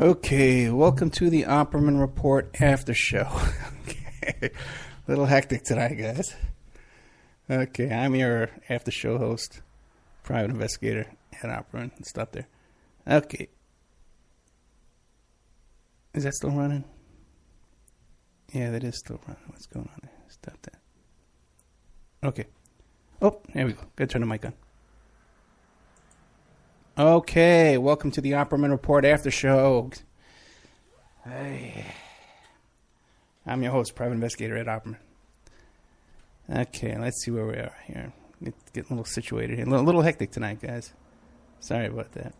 Okay, welcome to the Opperman Report after show. Okay, a little hectic tonight, guys. Okay, I'm your after show host, private investigator at Opperman. Stop there. Okay. Is that still running? Yeah, that is still running. What's going on there? Stop that. Okay. Oh, there we go. Gotta turn the mic on. Okay, welcome to the Opperman Report after show. Hey, I'm your host, private investigator at Opperman. Okay, let's see where we are here. Getting a little situated here. A little hectic tonight, guys. Sorry about that.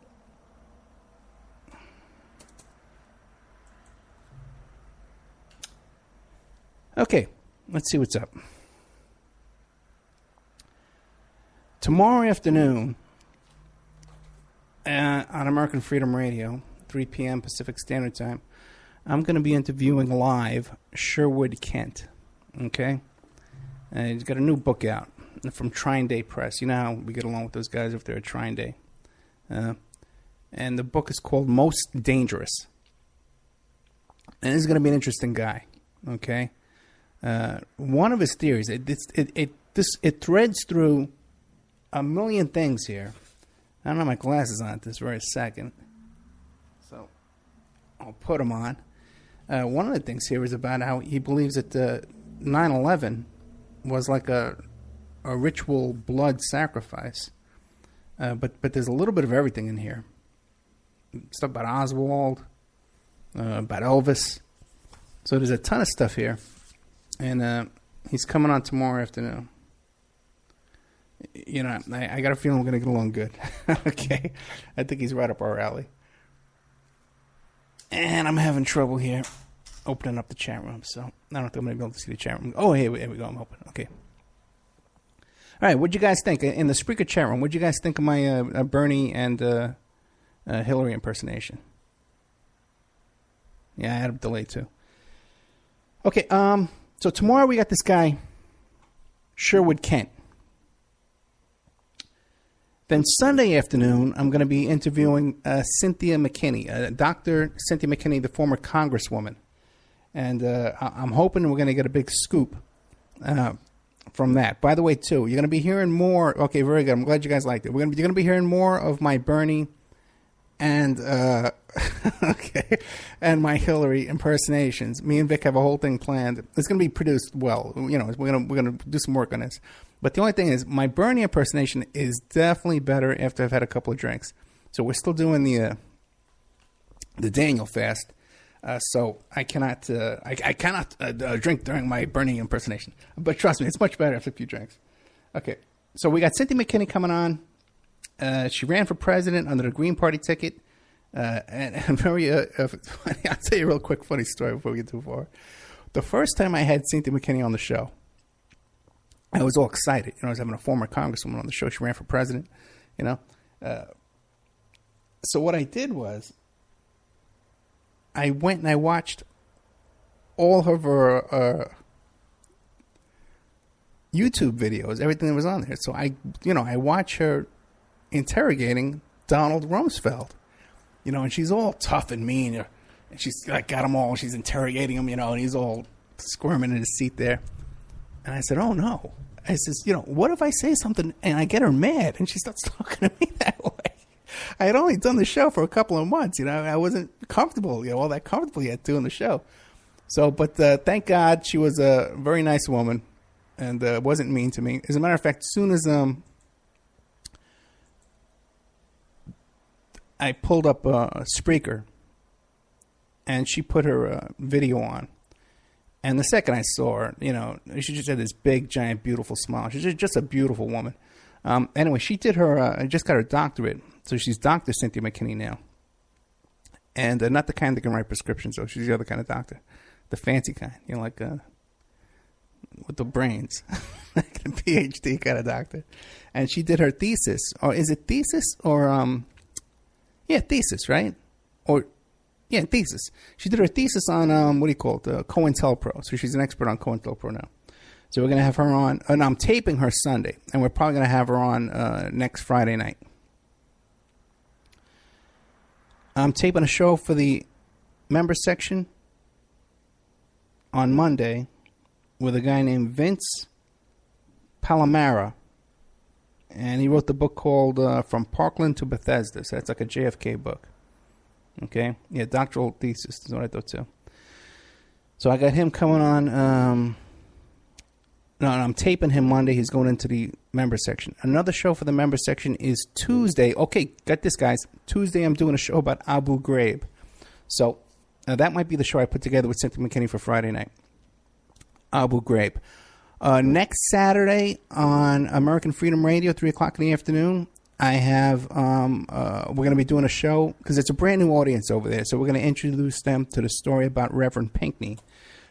Okay, let's see what's up. Tomorrow afternoon, on American Freedom Radio, 3 p.m. Pacific Standard Time, I'm going to be interviewing live Sherwood Kent. Okay? He's got a new book out from Trine Day Press. You know how we get along with those guys if they're at Trine Day. And the book is called Most Dangerous. And he's going to be an interesting guy. Okay? One of his theories, it threads through a million things here. I don't have my glasses on at this very second, so I'll put them on. One of the things here is about how he believes that 9/11 was like a ritual blood sacrifice. But there's a little bit of everything in here. Stuff about Oswald, about Elvis. So there's a ton of stuff here. And he's coming on tomorrow afternoon. You know, I got a feeling we're going to get along good. Okay? I think he's right up our alley. And I'm having trouble here opening up the chat room, so I don't think I'm going to be able to see the chat room. Oh, here we go. I'm open. Okay. All right, what'd you guys think? In the Spreaker chat room, what'd you guys think of my Bernie and Hillary impersonation? Yeah, I had a delay, too. Okay, so tomorrow we got this guy, Sherwood Kent. Then Sunday afternoon, I'm going to be interviewing Cynthia McKinney, Dr. Cynthia McKinney, the former congresswoman. And I'm hoping we're going to get a big scoop from that. By the way, too, you're going to be hearing more. Okay, very good. I'm glad you guys liked it. You're going to be hearing more of my Bernie and okay, and my Hillary impersonations. Me and Vic have a whole thing planned. It's going to be produced well. You know, we're going to do some work on this. But the only thing is, my Bernie impersonation is definitely better after I've had a couple of drinks. So we're still doing the Daniel fast. So I cannot I cannot drink during my Bernie impersonation. But trust me, it's much better after a few drinks. Okay, so we got Cynthia McKinney coming on. She ran for president under the Green Party ticket. And very funny. I'll tell you a real quick funny story before we get too far. The first time I had Cynthia McKinney on the show, I was all excited. You know, I was having a former congresswoman on the show. She ran for president, you know. So what I did was I went and I watched all of her YouTube videos, everything that was on there. So I watch her interrogating Donald Rumsfeld, you know, and she's all tough and mean. And she's like got him all. She's interrogating him, you know, and he's all squirming in his seat there. And I said, oh, no. I says, you know, what if I say something and I get her mad and she starts talking to me that way? I had only done the show for a couple of months, you know. I wasn't comfortable, you know, all that comfortable yet doing the show. So, but thank God she was a very nice woman and wasn't mean to me. As a matter of fact, as soon as I pulled up Spreaker and she put her video on, and the second I saw her, you know, she just had this big, giant, beautiful smile. She's just a beautiful woman. Anyway, she did her, just got her doctorate. So she's Dr. Cynthia McKinney now. And not the kind that can write prescriptions, though. She's the other kind of doctor. The fancy kind, you know, like with the brains. Like a PhD kind of doctor. And she did her thesis. Or is it thesis? Or, yeah, thesis, right? Or... yeah, thesis. She did her thesis on, what do you call it, COINTELPRO. So she's an expert on COINTELPRO now. So we're going to have her on, and I'm taping her Sunday, and we're probably going to have her on next Friday night. I'm taping a show for the member section on Monday with a guy named Vince Palomara. And he wrote the book called From Parkland to Bethesda. So that's like a JFK book. Okay? Yeah, doctoral thesis is what I thought too. So I got him coming on. No, I'm taping him Monday. He's going into the member section. Another show for the member section is Tuesday. Okay, got this, guys. Tuesday I'm doing a show about Abu Ghraib. So that might be the show I put together with Cynthia McKinney for Friday night. Abu Ghraib. Next Saturday on American Freedom Radio, 3 o'clock in the afternoon, I have, we're going to be doing a show, because it's a brand new audience over there, so we're going to introduce them to the story about Reverend Pinckney.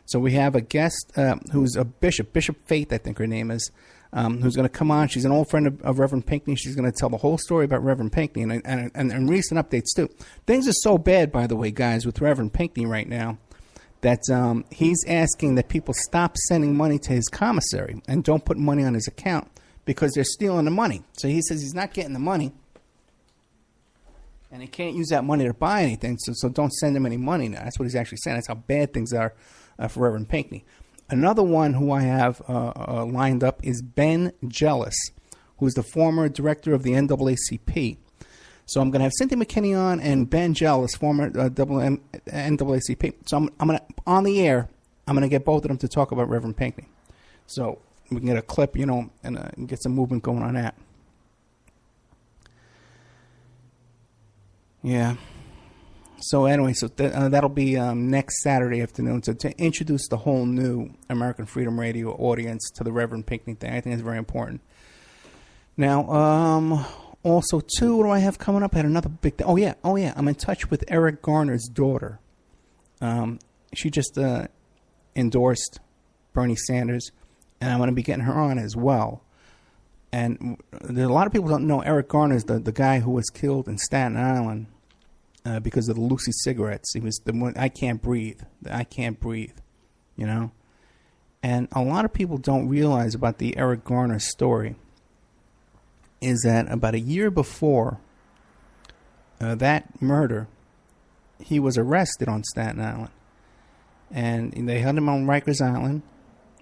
So we have a guest who's a bishop, Bishop Faith, I think her name is, who's going to come on. She's an old friend of Reverend Pinckney. She's going to tell the whole story about Reverend Pinckney and recent updates, too. Things are so bad, by the way, guys, with Reverend Pinckney right now, that he's asking that people stop sending money to his commissary and don't put money on his account because they're stealing the money. So he says he's not getting the money, and he can't use that money to buy anything, so don't send him any money now. That's what he's actually saying. That's how bad things are for Reverend Pinckney. Another one who I have lined up is Ben Jealous, who's the former director of the NAACP. So I'm going to have Cynthia McKinney on and Ben Jealous, former NAACP. So I'm going to, on the air, I'm going to get both of them to talk about Reverend Pinckney. So we can get a clip, and get some movement going on that. Yeah. So anyway, that'll be next Saturday afternoon. So to introduce the whole new American Freedom Radio audience to the Reverend Pinckney thing, I think it's very important. Now, also, too, what do I have coming up? I had another big thing. Oh, yeah. I'm in touch with Eric Garner's daughter. She just endorsed Bernie Sanders, and I'm going to be getting her on as well. And a lot of people don't know Eric Garner's the guy who was killed in Staten Island because of the Lucy cigarettes. He was the one, I can't breathe, And a lot of people don't realize about the Eric Garner story is that about a year before that murder, he was arrested on Staten Island. And they held him on Rikers Island.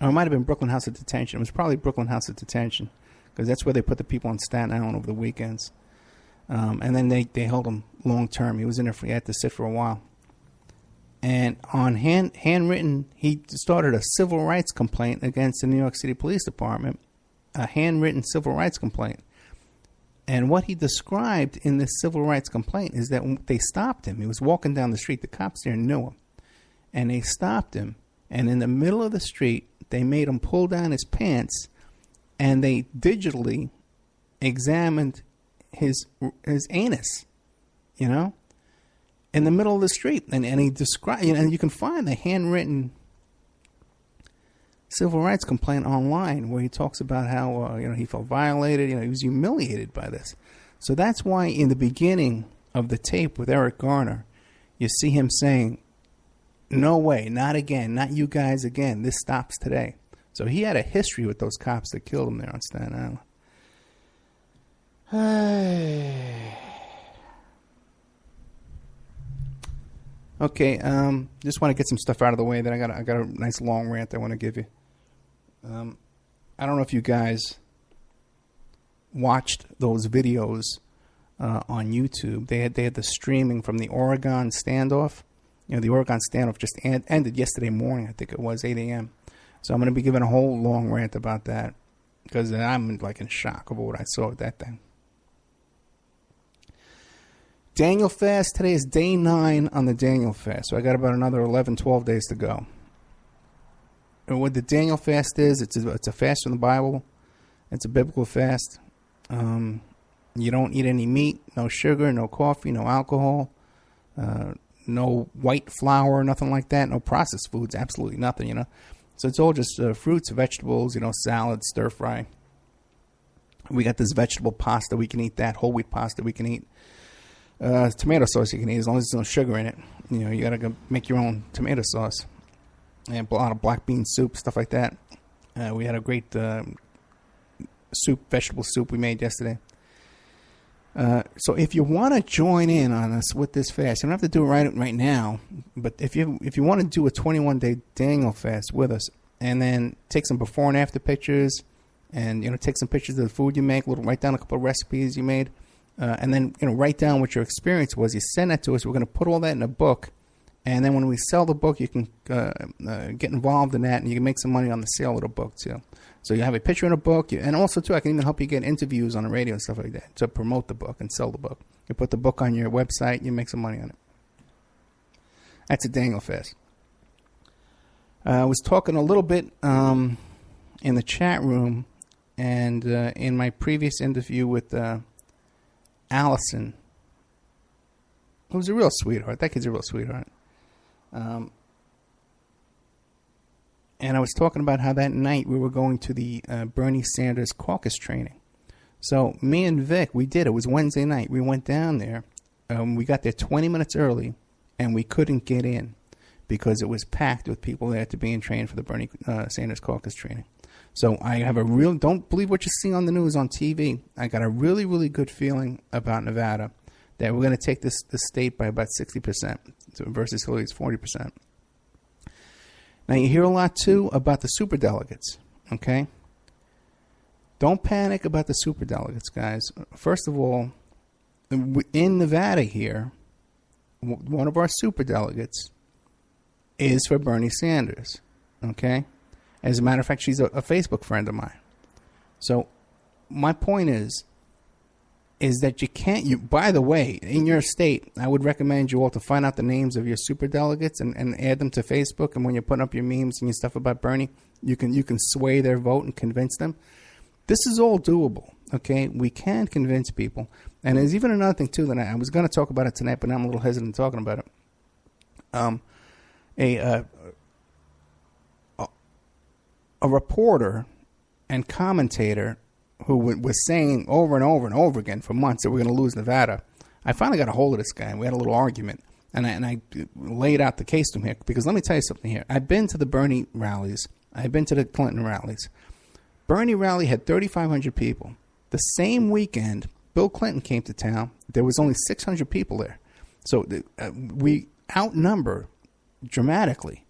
Or it might have been Brooklyn House of Detention. It was probably Brooklyn House of Detention, because that's where they put the people on Staten Island over the weekends. And then they held him long term. He was in there he had to sit for a while. And on handwritten, he started a civil rights complaint against the New York City Police Department, a handwritten civil rights complaint. And what he described in this civil rights complaint is that they stopped him. He was walking down the street. The cops there knew him. And they stopped him. And in the middle of the street, they made him pull down his pants. And they digitally examined his anus, in the middle of the street. And he described, and you can find the handwritten civil rights complaint online where he talks about how he felt violated, he was humiliated by this. So that's why in the beginning of the tape with Eric Garner, you see him saying, "No way, not again, not you guys again, this stops today." So he had a history with those cops that killed him there on Staten Island. Okay, just want to get some stuff out of the way. Then I got a nice long rant I want to give you. I don't know if you guys watched those videos on YouTube. They had the streaming from the Oregon Standoff. The Oregon Standoff just ended yesterday morning. I think it was 8 a.m. So I'm going to be giving a whole long rant about that because I'm like in shock over what I saw with that thing. Daniel fast. Today is day 9 on the Daniel fast. So I got about another 11, 12 days to go. And what the Daniel fast is, it's a fast from the Bible. It's a biblical fast. You don't eat any meat, no sugar, no coffee, no alcohol, no white flour, nothing like that, no processed foods, absolutely nothing, So it's all just fruits, vegetables, salad, stir fry. We got this vegetable pasta, we can eat that, whole wheat pasta we can eat. Tomato sauce you can eat as long as there's no sugar in it. You got to go make your own tomato sauce. And a lot of black bean soup, stuff like that. We had a great vegetable soup we made yesterday. So if you want to join in on us with this fast, you don't have to do it right now. But if you want to do a 21-day Daniel fast with us, and then take some before and after pictures, and take some pictures of the food you make, write down a couple of recipes you made, and then write down what your experience was. You send that to us. We're going to put all that in a book, and then when we sell the book, you can get involved in that, and you can make some money on the sale of the book too. So you have a picture in a book, and also, too, I can even help you get interviews on the radio and stuff like that to promote the book and sell the book. You put the book on your website, you make some money on it. That's a Daniel Fest. I was talking a little bit in the chat room and in my previous interview with Allison, who's a real sweetheart. That kid's a real sweetheart. And I was talking about how that night we were going to the Bernie Sanders caucus training. So me and Vic, we did. It was Wednesday night. We went down there. We got there 20 minutes early, and we couldn't get in because it was packed with people there to being trained for the Bernie Sanders caucus training. So I have don't believe what you see on the news on TV. I got a really, really good feeling about Nevada that we're going to take this state by about 60% versus Hillary's 40%. Now, you hear a lot, too, about the superdelegates, okay? Don't panic about the superdelegates, guys. First of all, in Nevada here, one of our superdelegates is for Bernie Sanders, okay? As a matter of fact, she's a Facebook friend of mine. So my point is that you can't, by the way, in your state, I would recommend you all to find out the names of your superdelegates and add them to Facebook. And when you're putting up your memes and your stuff about Bernie, you can sway their vote and convince them. This is all doable, okay? We can convince people. And there's even another thing, too, that I was going to talk about it tonight, but now I'm a little hesitant talking about it. A reporter and commentator who was saying over and over and over again for months that we're going to lose Nevada. I finally got a hold of this guy, and we had a little argument. And I laid out the case to him here, because let me tell you something here. I've been to the Bernie rallies. I've been to the Clinton rallies. Bernie rally had 3,500 people. The same weekend, Bill Clinton came to town. There was only 600 people there. So we outnumber dramatically.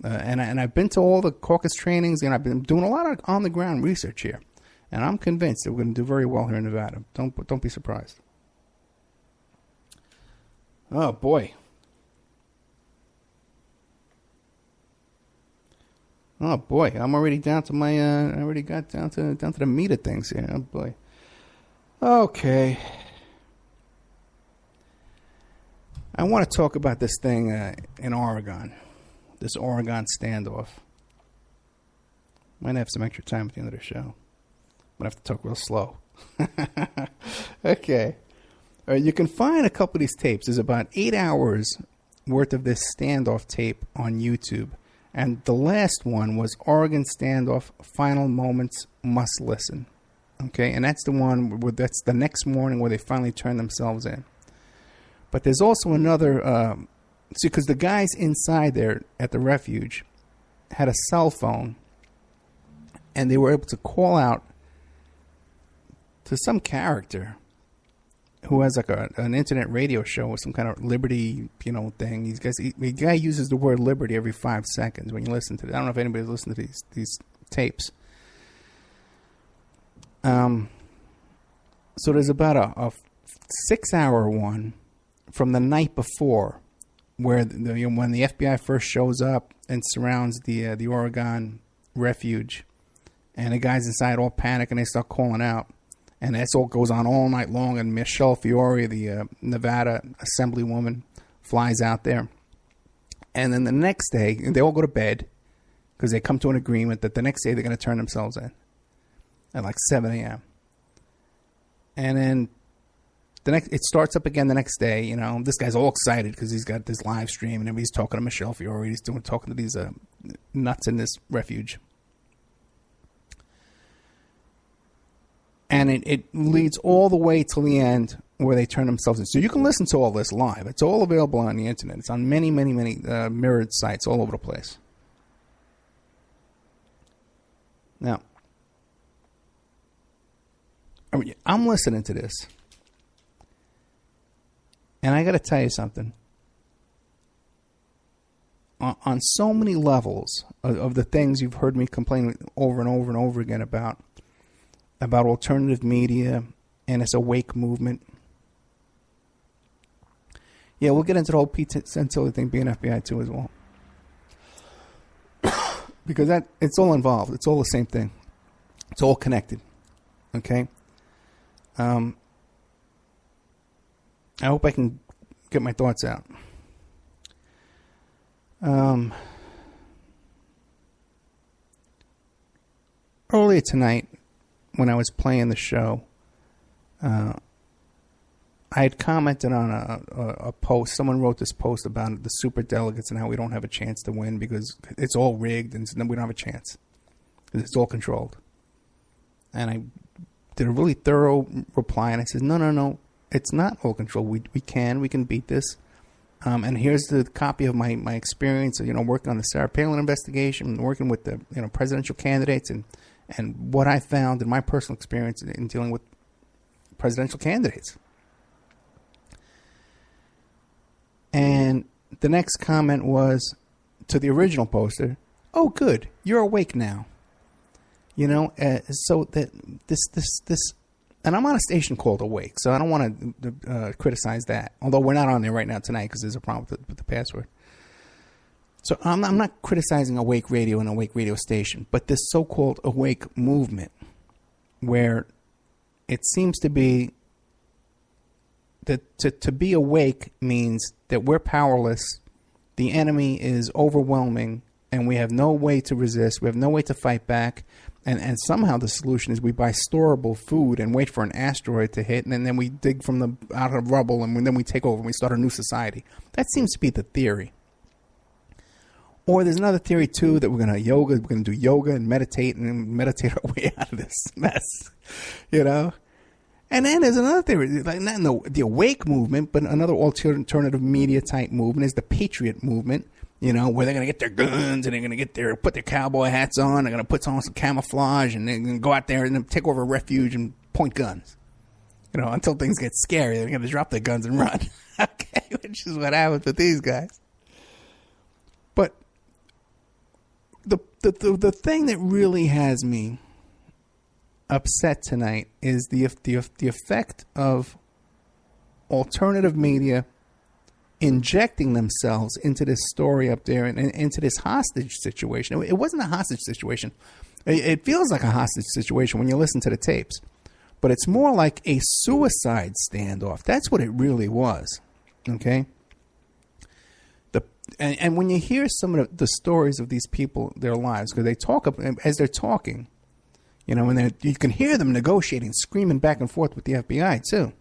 And I've been to all the caucus trainings, and I've been doing a lot of on-the-ground research here. And I'm convinced that we're going to do very well here in Nevada. Don't be surprised. Oh boy. Oh boy. I'm already down to my. I already got down to the meat of things here. Oh boy. Okay. I want to talk about this thing in Oregon. This Oregon standoff. Might have some extra time at the end of the show. I'm going to have to talk real slow. Okay. You can find a couple of these tapes. There's about 8 hours worth of this standoff tape on YouTube. And the last one was Oregon Standoff Final Moments Must Listen. Okay, and that's the one that's the next morning where they finally turn themselves in. But there's also another, because the guys inside there at the refuge had a cell phone, and they were able to call out to some character who has like an internet radio show with some kind of liberty, thing. The guy uses the word liberty every 5 seconds when you listen to it. I don't know if anybody's listened to these tapes. So there's about a 6-hour one from the night before, where when the FBI first shows up and surrounds the Oregon refuge, and the guys inside all panic and they start calling out. And that all goes on all night long. And Michelle Fiore, the Nevada assemblywoman, flies out there. And then the next day, they all go to bed because they come to an agreement that the next day they're going to turn themselves in at like 7 a.m. And then it starts up again the next day. This guy's all excited because he's got this live stream and everybody's talking to Michelle Fiore. He's talking to these nuts in this refuge. And it leads all the way till the end where they turn themselves in. So you can listen to all this live. It's all available on the internet. It's on many, many, many mirrored sites all over the place. Now, I'm listening to this. And I got to tell you something. On so many levels of the things you've heard me complain over and over and over again about alternative media and this awake movement. Yeah, we'll get into the whole Pete Santilli thing being FBI too as well. Because it's all involved. It's all the same thing. It's all connected. Okay? I hope I can get my thoughts out. Earlier tonight, when I was playing the show, I had commented on a post. Someone wrote this post about the super delegates and how we don't have a chance to win because it's all rigged and we don't have a chance. It's all controlled. And I did a really thorough reply, and I said, no, it's not all controlled. We can beat this. And here's the copy of my experience, working on the Sarah Palin investigation, working with the presidential candidates, and what I found in my personal experience in dealing with presidential candidates. And the next comment was to the original poster, "Oh, good, you're awake now." So that this. And I'm on a station called Awake, so I don't want to criticize that. Although we're not on there right now tonight because there's a problem with the password. So I'm not criticizing Awake Radio and Awake Radio Station, but this so-called Awake movement, where it seems to be that to be awake means that we're powerless, the enemy is overwhelming, and we have no way to resist, we have no way to fight back. And somehow the solution is we buy storable food and wait for an asteroid to hit, and then we dig out of rubble, and then we take over and we start a new society. That seems to be the theory. Or there's another theory too that we're going to do yoga and meditate our way out of this mess, And then there's another theory, like not the awake movement, but another alternative media type movement is the patriot movement. Where they're going to get their guns and they're going to put their cowboy hats on. They're going to put on some camouflage and they're going to go out there and take over a refuge and point guns. Until things get scary, they're going to drop their guns and run. Okay, which is what happens with these guys. But the thing that really has me upset tonight is the effect of alternative media injecting themselves into this story up there and into this hostage situation. It wasn't a hostage situation. It feels like a hostage situation when you listen to the tapes, but it's more like a suicide standoff. That's what it really was. Okay. And when you hear some of the stories of these people, their lives, because they talk as they're talking, and you can hear them negotiating, screaming back and forth with the FBI too.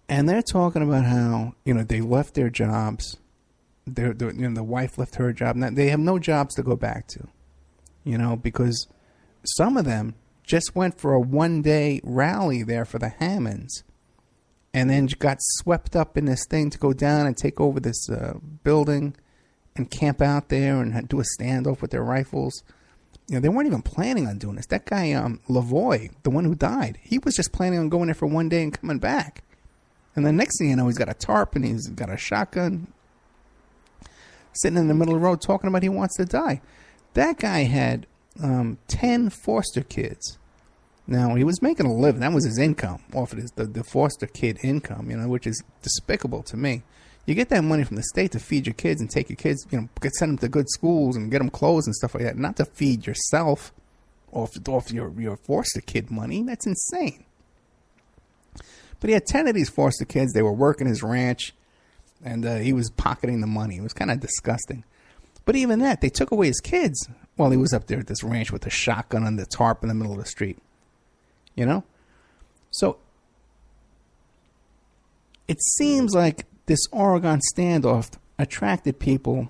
And they're talking about how, they left their jobs. The wife left her job. Now, they have no jobs to go back to, because some of them just went for a one-day rally there for the Hammonds and then got swept up in this thing to go down and take over this building and camp out there and do a standoff with their rifles. They weren't even planning on doing this. That guy, Lavoie, the one who died, he was just planning on going there for one day and coming back. And then next thing you know, he's got a tarp and he's got a shotgun sitting in the middle of the road talking about he wants to die. That guy had 10 foster kids. Now, he was making a living. That was his income, off of the foster kid income, which is despicable to me. You get that money from the state to feed your kids and take your kids, send them to good schools and get them clothes and stuff like that, not to feed yourself off your foster kid money. That's insane. But he had 10 of these foster kids. They were working his ranch, and he was pocketing the money. It was kind of disgusting. But even that, they took away his kids while he was up there at this ranch with a shotgun on the tarp in the middle of the street. So it seems like this Oregon standoff attracted people.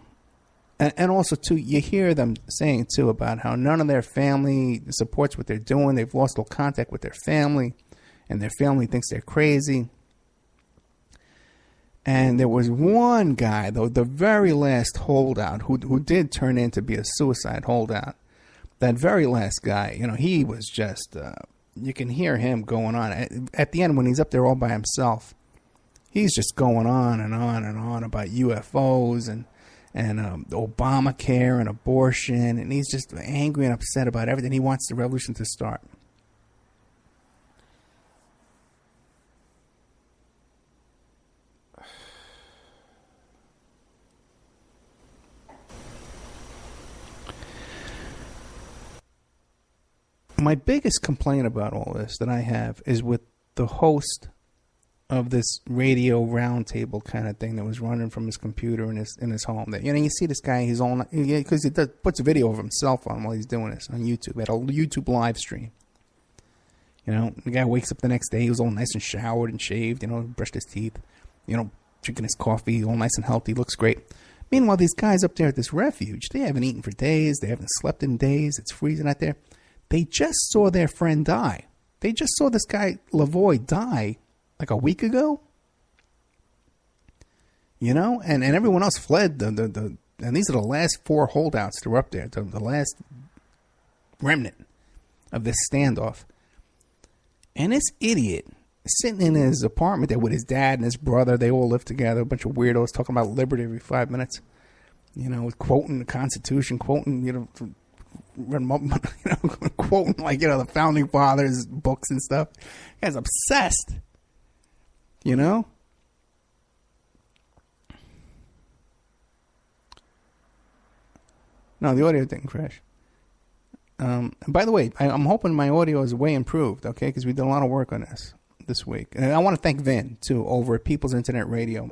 And also, too, you hear them saying, too, about how none of their family supports what they're doing. They've lost all contact with their family. And their family thinks they're crazy. And there was one guy, though, the very last holdout, who did turn in to be a suicide holdout. That very last guy, he was just, you can hear him going on. At the end, when he's up there all by himself, he's just going on and on and on about UFOs and Obamacare and abortion, and he's just angry and upset about everything. He wants the revolution to start. My biggest complaint about all this that I have is with the host of this radio roundtable kind of thing that was running from his computer in his home. That, you see this guy, his own, because he puts a video of himself on while he's doing this on YouTube at a YouTube live stream. The guy wakes up the next day, he was all nice and showered and shaved, brushed his teeth, drinking his coffee, all nice and healthy, looks great. Meanwhile, these guys up there at this refuge, they haven't eaten for days, they haven't slept in days, it's freezing out there. They just saw their friend die. They just saw this guy, Lavoie, die like a week ago. And everyone else fled. And these are the last 4 holdouts that were up there, the last remnant of this standoff. And this idiot sitting in his apartment there with his dad and his brother, they all live together, a bunch of weirdos talking about liberty every 5 minutes, quoting the Constitution, quoting, quoting the founding fathers' books and stuff. The guy's obsessed. No, the audio didn't crash. By the way, I'm hoping my audio is way improved, okay? Because we did a lot of work on this week. And I want to thank Vin, too, over at People's Internet Radio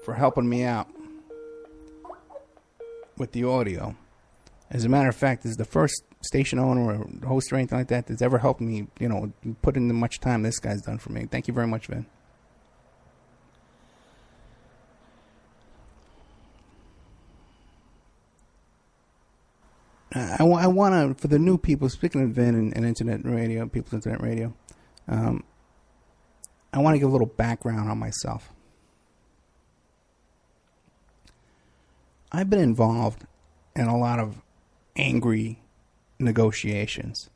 for helping me out with the audio. As a matter of fact, this is the first station owner or host or anything like that that's ever helped me, put in the much time this guy's done for me. Thank you very much, Vin. I want to, for the new people, speaking of Vin and Internet Radio, People's Internet Radio, I want to give a little background on myself. I've been involved in a lot of angry negotiations.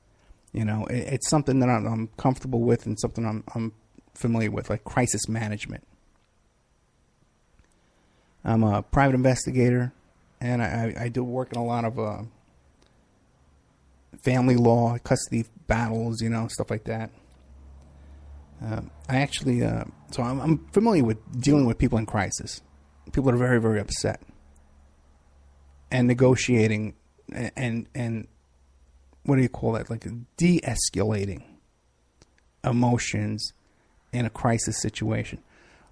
It's something that I'm comfortable with and something I'm familiar with, like crisis management. I'm a private investigator, and I do work in a lot of family law, custody battles, stuff like that. So I'm familiar with dealing with people in crisis, people that are very, very upset, and negotiating and what do you call that? Like de-escalating emotions in a crisis situation.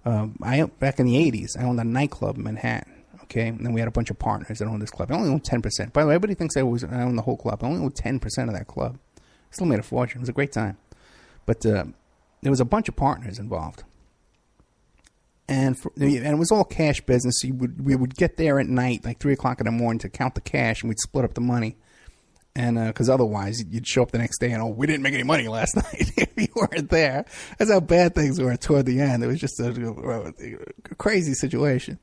Back in the 80s, I owned a nightclub in Manhattan. Okay, and then we had a bunch of partners that owned this club. I only owned 10%. By the way, everybody thinks I owned the whole club. I only owned 10% of that club. Still made a fortune. It was a great time. But there was a bunch of partners involved. And it was all cash business. So we would get there at night, like 3 o'clock in the morning, to count the cash, and we'd split up the money. And because otherwise, you'd show up the next day and, we didn't make any money last night if you weren't there. That's how bad things were toward the end. It was just a crazy situation.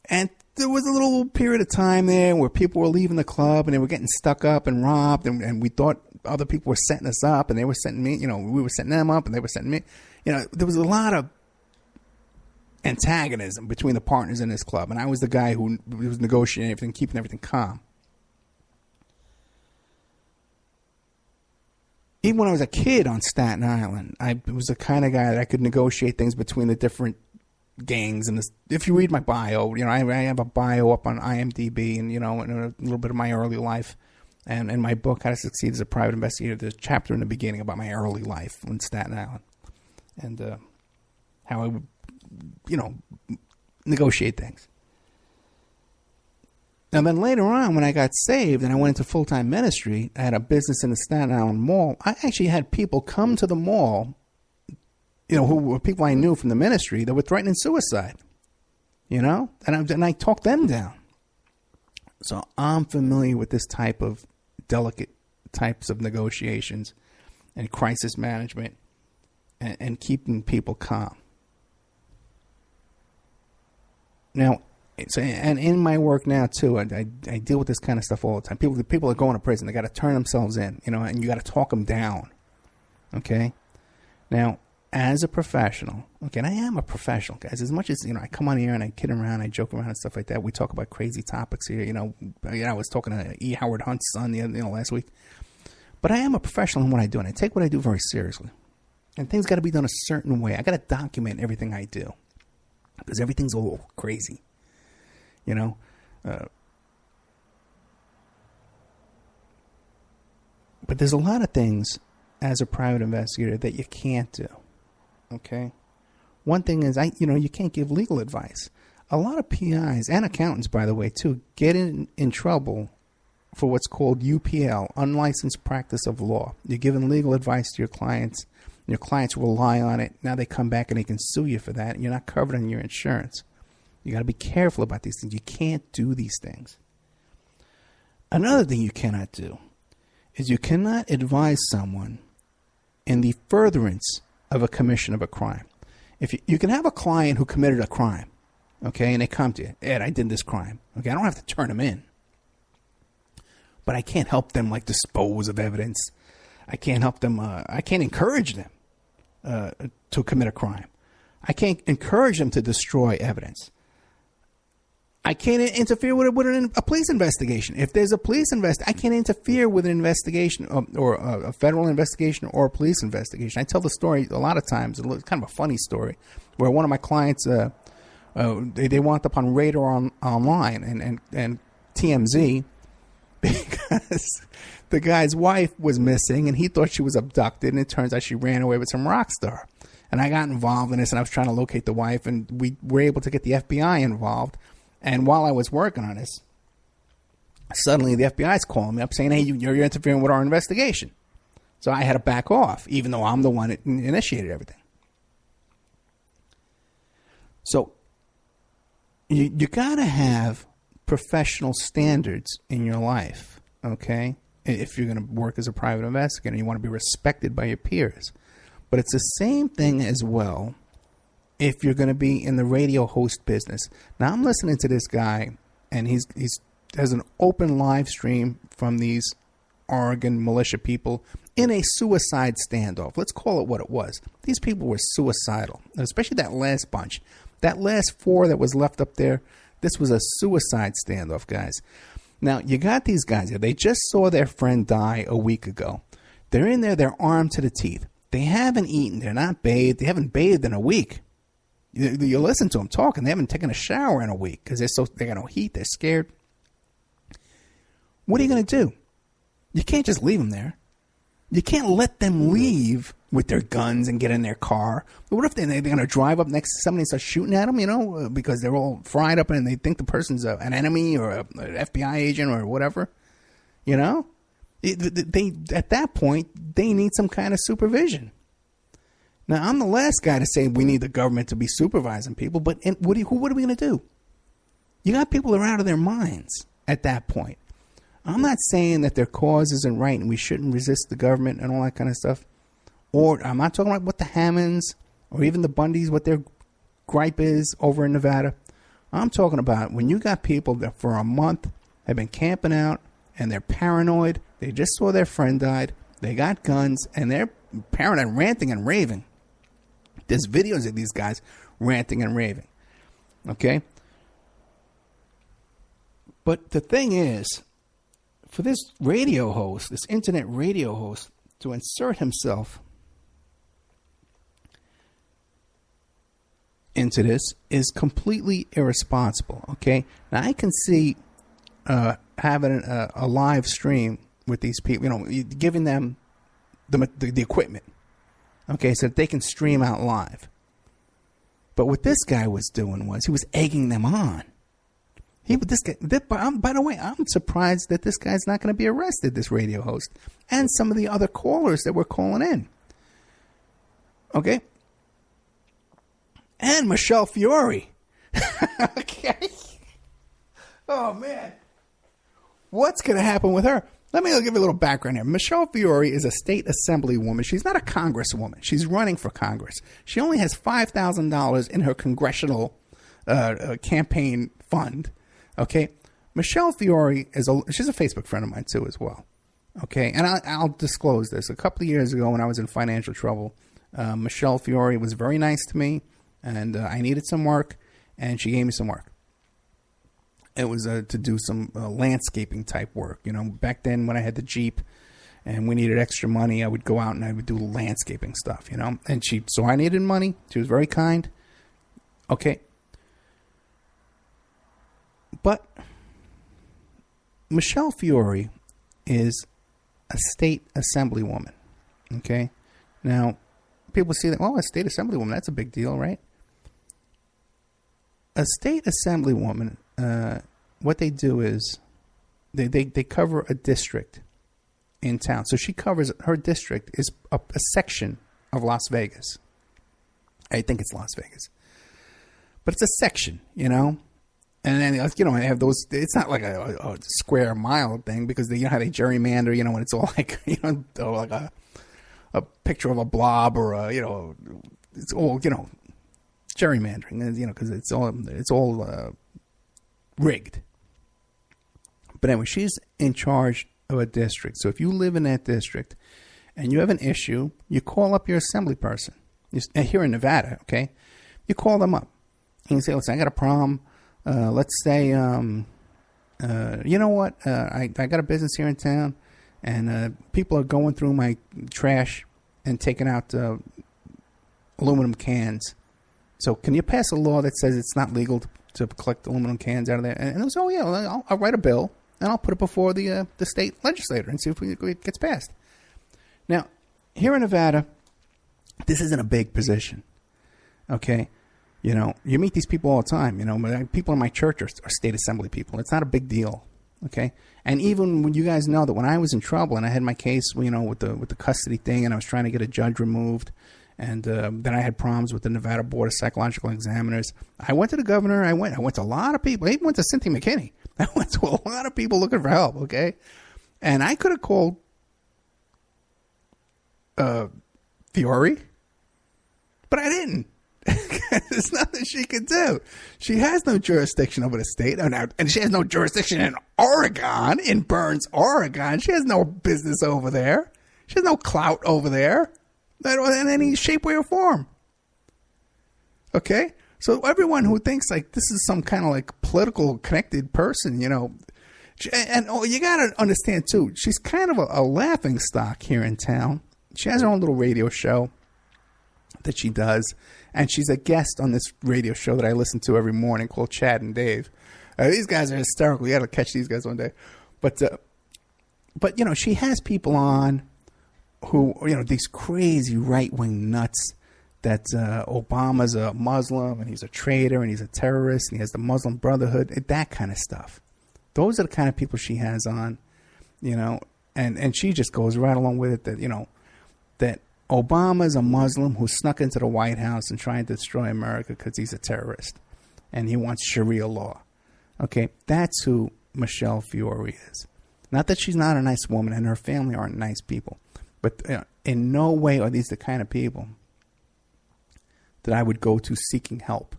And there was a little period of time there where people were leaving the club and they were getting stuck up and robbed, and we thought other people were setting us up, and they were setting me, we were setting them up and they were setting me. There was a lot of antagonism between the partners in this club, and I was the guy who was negotiating everything, keeping everything calm. Even when I was a kid on Staten Island, I was the kind of guy that I could negotiate things between the different gangs. And if you read my bio, I have a bio up on IMDb, and and a little bit of my early life, and in my book How to Succeed as a Private Investigator, there's a chapter in the beginning about my early life in Staten Island and how I would negotiate things. And then later on, when I got saved and I went into full-time ministry, I had a business in the Staten Island Mall. I actually had people come to the mall, who were people I knew from the ministry that were threatening suicide, and I talked them down. So I'm familiar with this type of delicate types of negotiations and crisis management and keeping people calm. Now, So, and in my work now too, I deal with this kind of stuff all the time. People are going to prison. They got to turn themselves in, and you got to talk them down. Okay. Now, as a professional, okay, and I am a professional, guys. As much as I come on here and I kid around, I joke around and stuff like that. We talk about crazy topics here. I was talking to E. Howard Hunt's son last week. But I am a professional in what I do, and I take what I do very seriously. And things got to be done a certain way. I got to document everything I do because everything's all crazy. But there's a lot of things as a private investigator that you can't do. Okay. One thing is you can't give legal advice. A lot of PIs and accountants, by the way, too, get in trouble for what's called UPL, unlicensed practice of law. You're giving legal advice to your clients. Your clients rely on it. Now they come back and they can sue you for that. And you're not covered on your insurance. You got to be careful about these things. You can't do these things. Another thing you cannot do is you cannot advise someone in the furtherance of a commission of a crime. If you can have a client who committed a crime, okay, and they come to you, Ed, I did this crime. Okay, I don't have to turn them in. But I can't help them dispose of evidence. I can't help them. I can't encourage them to commit a crime. I can't encourage them to destroy evidence. I can't interfere with a police investigation. If there's a police I can't interfere with an investigation or a federal investigation or a police investigation. I tell the story a lot of times. It's kind of a funny story where one of my clients, they wound up on Radar Online and TMZ because the guy's wife was missing and he thought she was abducted, and it turns out she ran away with some rock star. And I got involved in this, and I was trying to locate the wife, and we were able to get the FBI involved. And while I was working on this, suddenly the FBI's calling me up saying, hey, you're interfering with our investigation. So I had to back off, even though I'm the one that initiated everything. So you got to have professional standards in your life, okay? If you're going to work as a private investigator, you want to be respected by your peers. But it's the same thing as well if you're going to be in the radio host business. Now, I'm listening to this guy, and he's has an open live stream from these Oregon militia people in a suicide standoff. Let's call it what it was. These people were suicidal, especially that last bunch. That last 4 that was left up there, this was a suicide standoff, guys. Now, you got these guys here. They just saw their friend die a week ago. They're in there. They're armed to the teeth. They haven't eaten. They're not bathed. They haven't bathed in a week. You listen to them talking. They haven't taken a shower in a week because they got no heat. They're scared. What are you going to do? You can't just leave them there. You can't let them leave with their guns and get in their car. What if they're going to drive up next to somebody and start shooting at them, because they're all fried up and they think the person's an enemy or an FBI agent or whatever? They at that point, they need some kind of supervision. Now, I'm the last guy to say we need the government to be supervising people, but what are we going to do? You got people that are out of their minds at that point. I'm not saying that their cause isn't right and we shouldn't resist the government and all that kind of stuff. Or I'm not talking about what the Hammonds or even the Bundys, what their gripe is over in Nevada. I'm talking about when you got people that for a month have been camping out and they're paranoid. They just saw their friend died. They got guns and they're paranoid, ranting and raving. There's videos of these guys ranting and raving. Okay? But the thing is, for this radio host, this internet radio host, to insert himself into this is completely irresponsible. Okay? Now, I can see having a live stream with these people, giving them the equipment. Okay, so that they can stream out live. But what this guy was doing was he was egging them on. By the way, I'm surprised that this guy's not going to be arrested, this radio host, and some of the other callers that were calling in. Okay? And Michelle Fiore. Okay? Oh, man. What's going to happen with her? Let me give you a little background here. Michelle Fiore is a state assemblywoman. She's not a congresswoman. She's running for Congress. She only has $5,000 in her congressional campaign fund. Okay, Michelle Fiore she's a Facebook friend of mine too as well. Okay, and I'll disclose this. A couple of years ago, when I was in financial trouble, Michelle Fiore was very nice to me, and I needed some work, and she gave me some work. It was to do some landscaping type work. You know, back then when I had the Jeep and we needed extra money, I would go out and I would do landscaping stuff, you know. And so I needed money. She was very kind. Okay. But Michelle Fiore is a state assemblywoman. Okay. Now, people see that, well, a state assemblywoman, that's a big deal, right? A state assemblywoman, what they do is they cover a district in town. So she covers, her district is a section of Las Vegas. I think it's Las Vegas. But it's a section, you know? And then, you know, they have those, it's not like a square mile thing, because you know how they gerrymander, you know, when it's all like, you know, like a picture of a blob or a, you know, it's all, you know, gerrymandering, you know, because it's all rigged. But anyway, she's in charge of a district. So if you live in that district and you have an issue, you call up your assembly person. Here in Nevada, okay? You call them up and you say, listen, I got a problem. Let's say, you know what? I got a business here in town, and people are going through my trash and taking out aluminum cans. So can you pass a law that says it's not legal to collect aluminum cans out of there? And they say, oh, yeah, I'll write a bill, and I'll put it before the state legislator and see if it gets passed. Now, here in Nevada, this isn't a big position, okay? You know, you meet these people all the time. You know, people in my church are state assembly people. It's not a big deal, okay? And even when you guys know that when I was in trouble and I had my case, you know, with the custody thing, and I was trying to get a judge removed, and then I had problems with the Nevada Board of Psychological Examiners, I went to the governor. I went to a lot of people. I even went to Cynthia McKinney. I went to a lot of people looking for help, okay? And I could have called Fiore, but I didn't. There's nothing she could do. She has no jurisdiction over the state, and she has no jurisdiction in Oregon, in Burns, Oregon. She has no business over there. She has no clout over there in any shape, way, or form. Okay? So everyone who thinks like this is some kind of like political connected person, you know, and you got to understand too, she's kind of a laughing stock here in town. She has her own little radio show that she does, and she's a guest on this radio show that I listen to every morning called Chad and Dave. These guys are hysterical. You got to catch these guys one day. But you know, she has people on who, you know, these crazy right-wing nuts that Obama's a Muslim and he's a traitor and he's a terrorist and he has the Muslim Brotherhood, that kind of stuff. Those are the kind of people she has on, you know, and she just goes right along with it that, you know, that Obama's a Muslim who snuck into the White House and trying to destroy America because he's a terrorist and he wants Sharia law. Okay, that's who Michelle Fiore is. Not that she's not a nice woman and her family aren't nice people, but in no way are these the kind of people that I would go to seeking help.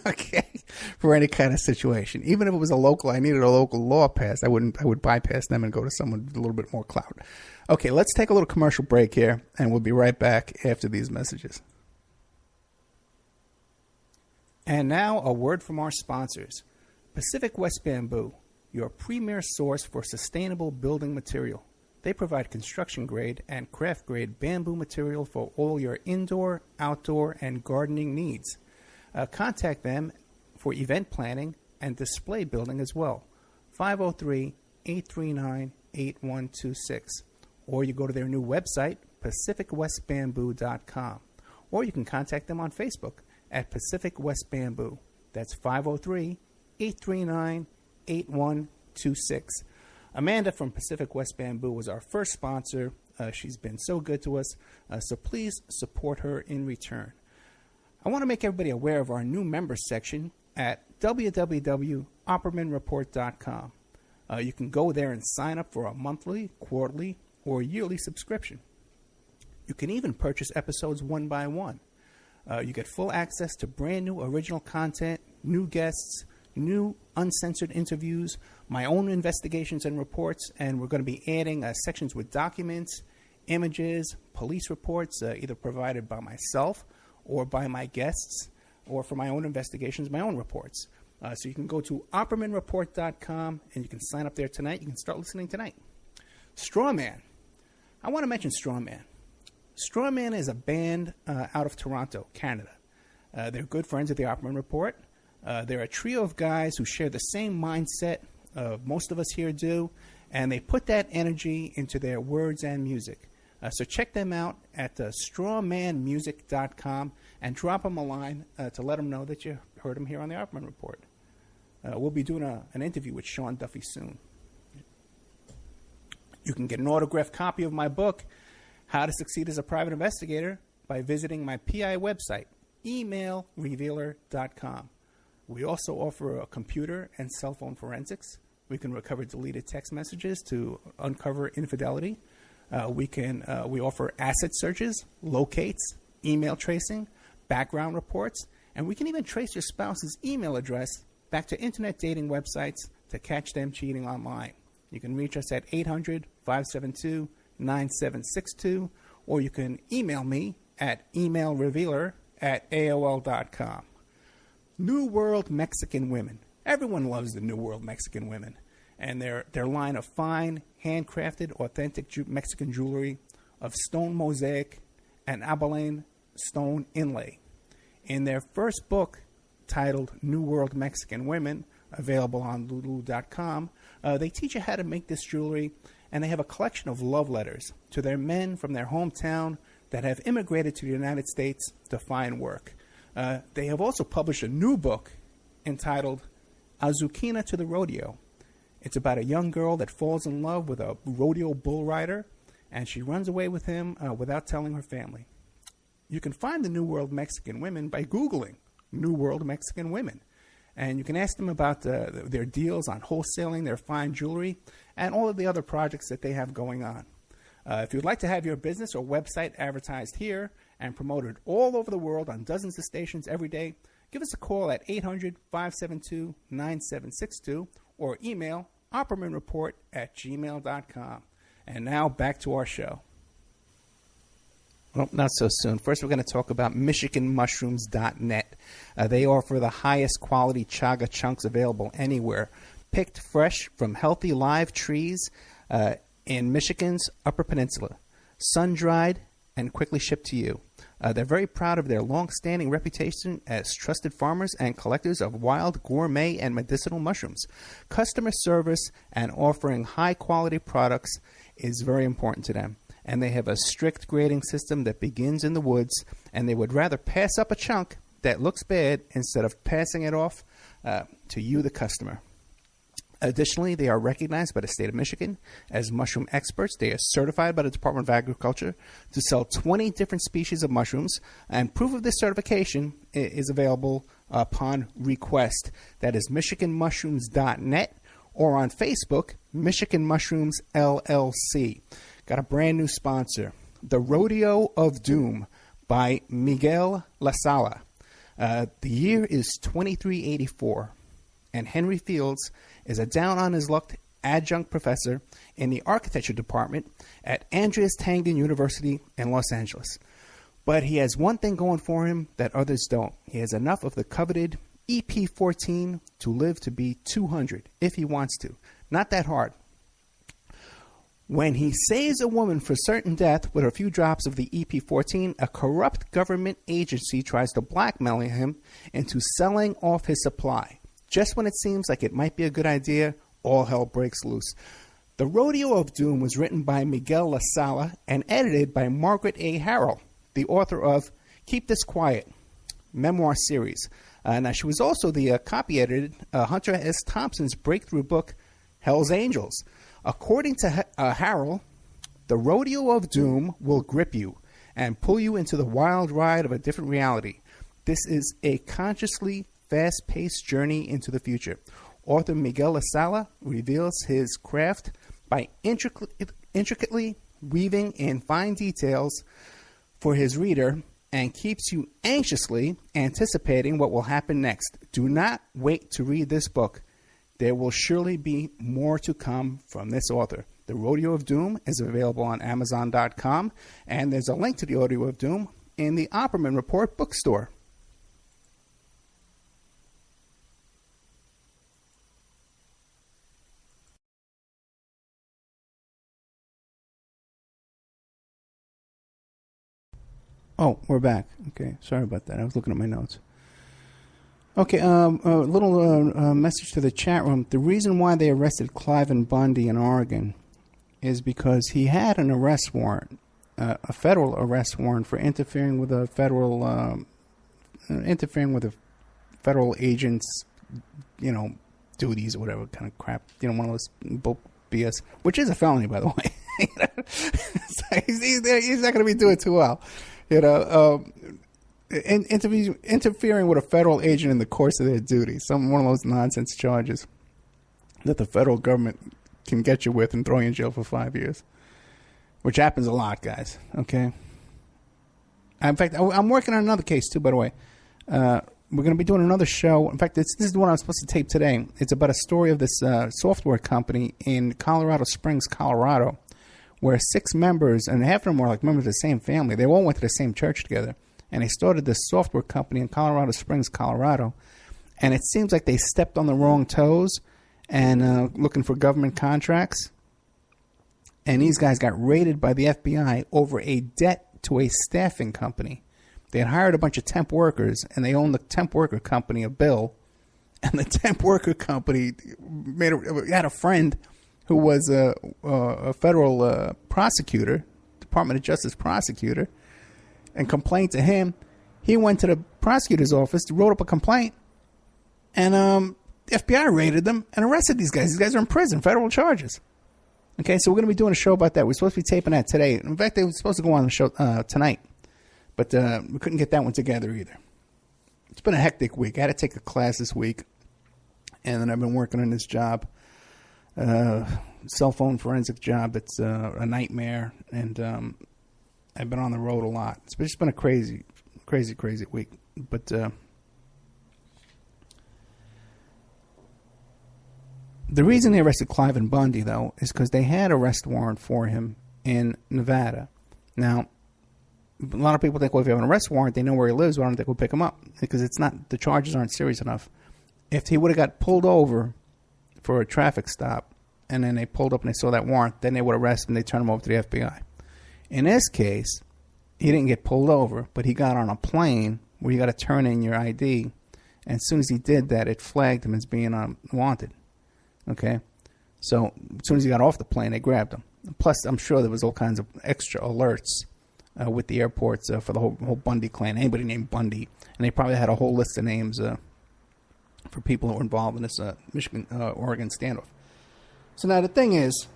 Okay, for any kind of situation. Even if it was I needed a local law passed, I would bypass them and go to someone with a little bit more clout. Okay, let's take a little commercial break here, and we'll be right back after these messages. And now a word from our sponsors. Pacific West Bamboo, your premier source for sustainable building material. They provide construction-grade and craft-grade bamboo material for all your indoor, outdoor, and gardening needs. Contact them for event planning and display building as well. 503-839-8126. Or you go to their new website, pacificwestbamboo.com. Or you can contact them on Facebook at Pacific West Bamboo. That's 503-839-8126. Amanda from Pacific West Bamboo was our first sponsor. She's been so good to us, so please support her in return. I want to make everybody aware of our new members section at www.oppermanreport.com. You can go there and sign up for a monthly, quarterly, or yearly subscription. You can even purchase episodes one by one. You get full access to brand new original content, new guests, new uncensored interviews, my own investigations and reports, and we're going to be adding sections with documents, images, police reports, either provided by myself or by my guests, or for my own investigations, my own reports. So you can go to oppermanreport.com and you can sign up there tonight. You can start listening tonight. Strawman. I want to mention Strawman. Strawman is a band out of Toronto, Canada. They're good friends of the Opperman Report. They're a trio of guys who share the same mindset most of us here do, and they put that energy into their words and music. So check them out at strawmanmusic.com and drop them a line to let them know that you heard them here on the Opperman Report. We'll be doing an interview with Sean Duffy soon. You can get an autographed copy of my book, How to Succeed as a Private Investigator, by visiting my PI website, emailrevealer.com. We also offer a computer and cell phone forensics. We can recover deleted text messages to uncover infidelity. We offer asset searches, locates, email tracing, background reports, and we can even trace your spouse's email address back to internet dating websites to catch them cheating online. You can reach us at 800-572-9762, or you can email me at emailrevealer@aol.com. New World Mexican Women. Everyone loves the New World Mexican Women, and their line of fine, handcrafted, authentic Mexican jewelry of stone mosaic and abalone stone inlay. In their first book, titled New World Mexican Women, available on lulu.com, they teach you how to make this jewelry, and they have a collection of love letters to their men from their hometown that have immigrated to the United States to find work. They have also published a new book entitled Azuquina to the Rodeo. It's about a young girl that falls in love with a rodeo bull rider, and she runs away with him without telling her family. You can find the New World Mexican Women by Googling New World Mexican Women. And you can ask them about their deals on wholesaling their fine jewelry and all of the other projects that they have going on. If you'd like to have your business or website advertised here and promoted all over the world on dozens of stations every day, give us a call at 800-572-9762 or email oppermanreport@gmail.com. And now back to our show. Well, not so soon. First, we're going to talk about MichiganMushrooms.net. They offer the highest quality chaga chunks available anywhere, picked fresh from healthy live trees in Michigan's Upper Peninsula, sun-dried and quickly shipped to you. They're very proud of their long-standing reputation as trusted farmers and collectors of wild, gourmet, and medicinal mushrooms. Customer service and offering high-quality products is very important to them. And they have a strict grading system that begins in the woods, and they would rather pass up a chunk that looks bad instead of passing it off to you, the customer. Additionally, they are recognized by the state of Michigan as mushroom experts. They are certified by the Department of Agriculture to sell 20 different species of mushrooms, and proof of this certification is available upon request. That is MichiganMushrooms.net or on Facebook, Michigan Mushrooms LLC. Got a brand new sponsor, The Rodeo of Doom by Miguel La Sala. The year is 2384, and Henry Fields is a down-on-his-luck adjunct professor in the architecture department at Andreas Tangen University in Los Angeles. But he has one thing going for him that others don't. He has enough of the coveted EP14 to live to be 200 if he wants to. Not that hard. When he saves a woman for certain death with a few drops of the EP14, a corrupt government agency tries to blackmail him into selling off his supply. Just when it seems like it might be a good idea, all hell breaks loose. The Rodeo of Doom was written by Miguel La Sala and edited by Margaret A. Harrell, the author of Keep This Quiet, memoir series. Now, she was also the copy editor, Hunter S. Thompson's breakthrough book, Hell's Angels. According to Harrell, the Rodeo of Doom will grip you and pull you into the wild ride of a different reality. This is a consciously fast-paced journey into the future. Author Miguel La Sala reveals his craft by intricately weaving in fine details for his reader and keeps you anxiously anticipating what will happen next. Do not wait to read this book. There will surely be more to come from this author. The Rodeo of Doom is available on Amazon.com, and there's a link to the Rodeo of Doom in the Opperman Report bookstore. Oh, we're back. Okay, sorry about that. I was looking at my notes. Okay, a little message to the chat room. The reason why they arrested Cliven Bundy in Oregon is because he had an arrest warrant, a federal arrest warrant for interfering with a federal agent's, duties or whatever kind of crap. One of those BS, which is a felony, by the way. So he's not going to be doing too well. Interfering with a federal agent in the course of their duty. One of those nonsense charges that the federal government can get you with and throw you in jail for 5 years. Which happens a lot, guys. Okay? In fact, I'm working on another case, too, by the way. We're going to be doing another show. In fact, this is the one I was supposed to tape today. It's about a story of this software company in Colorado Springs, Colorado, where 6 members, and half of them were like members of the same family. They all went to the same church together. And they started this software company in Colorado Springs, Colorado. And it seems like they stepped on the wrong toes and looking for government contracts. And these guys got raided by the FBI over a debt to a staffing company. They had hired a bunch of temp workers, and they owned the temp worker company a bill. And the temp worker company had a friend who was a federal prosecutor, Department of Justice prosecutor, and complained to him. He went to the prosecutor's office, wrote up a complaint, and the FBI raided them and arrested these guys. These guys are in prison, federal charges. Okay, so we're going to be doing a show about that. We're supposed to be taping that today. In fact, they were supposed to go on the show tonight, but we couldn't get that one together either. It's been a hectic week. I had to take a class this week, and then I've been working on this job, cell phone forensic job. It's a nightmare, and I've been on the road a lot. It's just been a crazy week. But the reason they arrested Cliven Bundy, though, is because they had an arrest warrant for him in Nevada. Now, a lot of people think, well, if you have an arrest warrant, they know where he lives. Why don't they go pick him up? Because the charges aren't serious enough. If he would have got pulled over for a traffic stop, and then they pulled up and they saw that warrant, then they would arrest him and they turn him over to the FBI. In this case, he didn't get pulled over, but he got on a plane where you got to turn in your ID. And as soon as he did that, it flagged him as being wanted. Okay? So as soon as he got off the plane, they grabbed him. Plus, I'm sure there was all kinds of extra alerts with the airports for the whole Bundy clan, anybody named Bundy. And they probably had a whole list of names for people who were involved in this Oregon standoff. So now the thing is,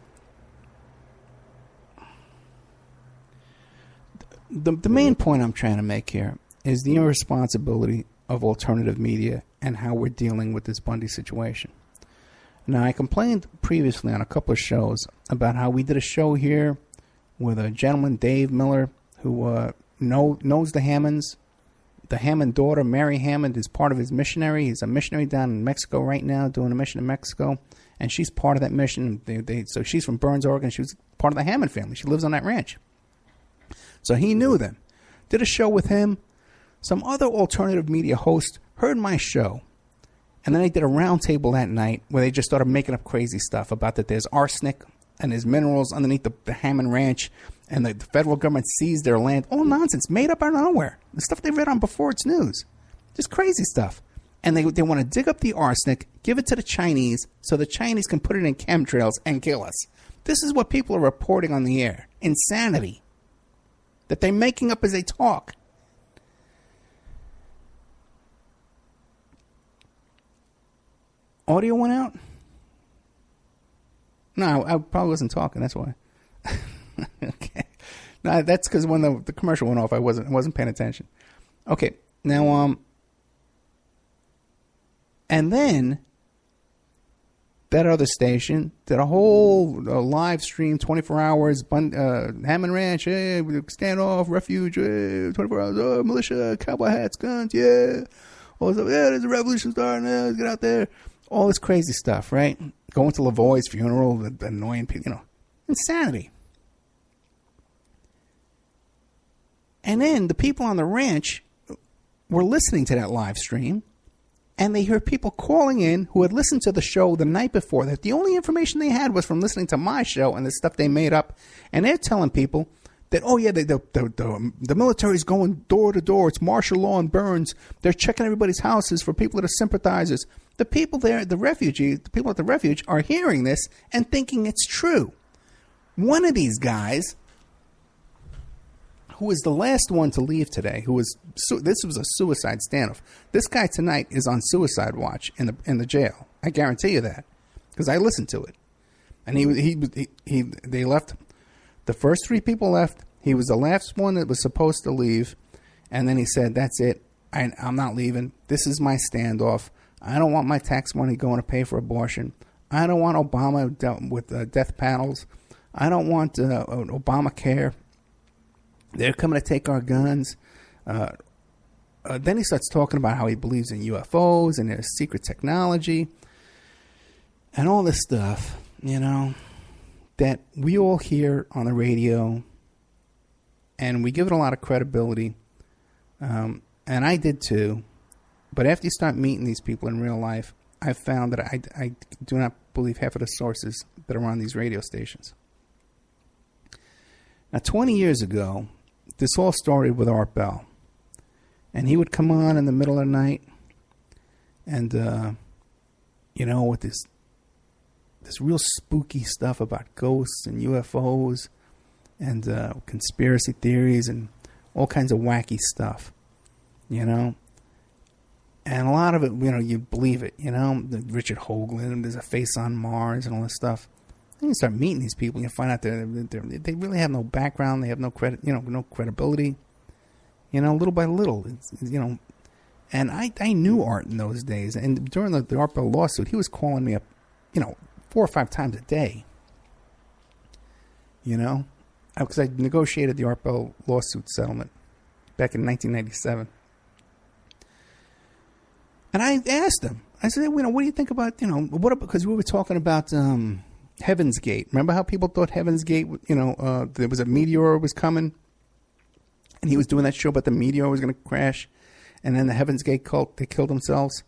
the main point I'm trying to make here is the irresponsibility of alternative media and how we're dealing with this Bundy situation. Now, I complained previously on a couple of shows about how we did a show here with a gentleman, Dave Miller, who knows the Hammonds. The Hammond daughter, Mary Hammond, is part of his missionary. He's a missionary down in Mexico right now, doing a mission in Mexico. And she's part of that mission. So she's from Burns, Oregon. She was part of the Hammond family. She lives on that ranch. So he knew them. Did a show with him. Some other alternative media host heard my show. And then they did a round table that night where they just started making up crazy stuff about that there's arsenic and there's minerals underneath the Hammond Ranch, and the federal government seized their land. All nonsense, made up out of nowhere. The stuff they read on before it's news. Just crazy stuff. And they want to dig up the arsenic, give it to the Chinese, so the Chinese can put it in chemtrails and kill us. This is what people are reporting on the air. Insanity. That they're making up as they talk. Audio went out? No, I probably wasn't talking. That's why. Okay. No, that's because when the commercial went off, I wasn't paying attention. Okay. Now, and then that other station did a whole live stream, 24 hours, Hammond Ranch, hey, Standoff, Refuge, hey, 24 hours, oh, militia, cowboy hats, guns, yeah. All this stuff, yeah, there's a revolution starting, let's get out there. All this crazy stuff, right? Going to Lavoie's funeral, annoying people, insanity. And then the people on the ranch were listening to that live stream, and they heard people calling in who had listened to the show the night before, that the only information they had was from listening to my show and the stuff they made up. And they're telling people that, oh, yeah, the military's going door to door. It's martial law in Burns. They're checking everybody's houses for people that are sympathizers. The people there, the people at the refuge are hearing this and thinking it's true. One of these guys, who was the last one to leave today, this was a suicide standoff. This guy tonight is on suicide watch in the jail. I guarantee you that, because I listened to it. And they left. The first 3 people left. He was the last one that was supposed to leave, and then he said, "That's it. I'm not leaving. This is my standoff. I don't want my tax money going to pay for abortion. I don't want Obama with death panels. I don't want Obamacare. They're coming to take our guns." Then he starts talking about how he believes in UFOs and there's secret technology and all this stuff, that we all hear on the radio, and we give it a lot of credibility. And I did too. But after you start meeting these people in real life, I've found that I do not believe half of the sources that are on these radio stations. Now, 20 years ago, this all started with Art Bell. And he would come on in the middle of the night and, with this real spooky stuff about ghosts and UFOs and conspiracy theories and all kinds of wacky stuff, And a lot of it, you believe it, Richard Hoagland, there's a face on Mars and all this stuff. Then you start meeting these people, and you find out they really have no background, they have no credit, no credibility, little by little, And I knew Art in those days, and during the Art Bell lawsuit, he was calling me up, 4 or 5 times a day, because I negotiated the Art Bell lawsuit settlement back in 1997. And I asked him, I said, what do you think about, because we were talking about Heaven's Gate. Remember how people thought Heaven's Gate, there was a meteor was coming, and he was doing that show about the meteor was going to crash, and then the Heaven's Gate cult, they killed themselves.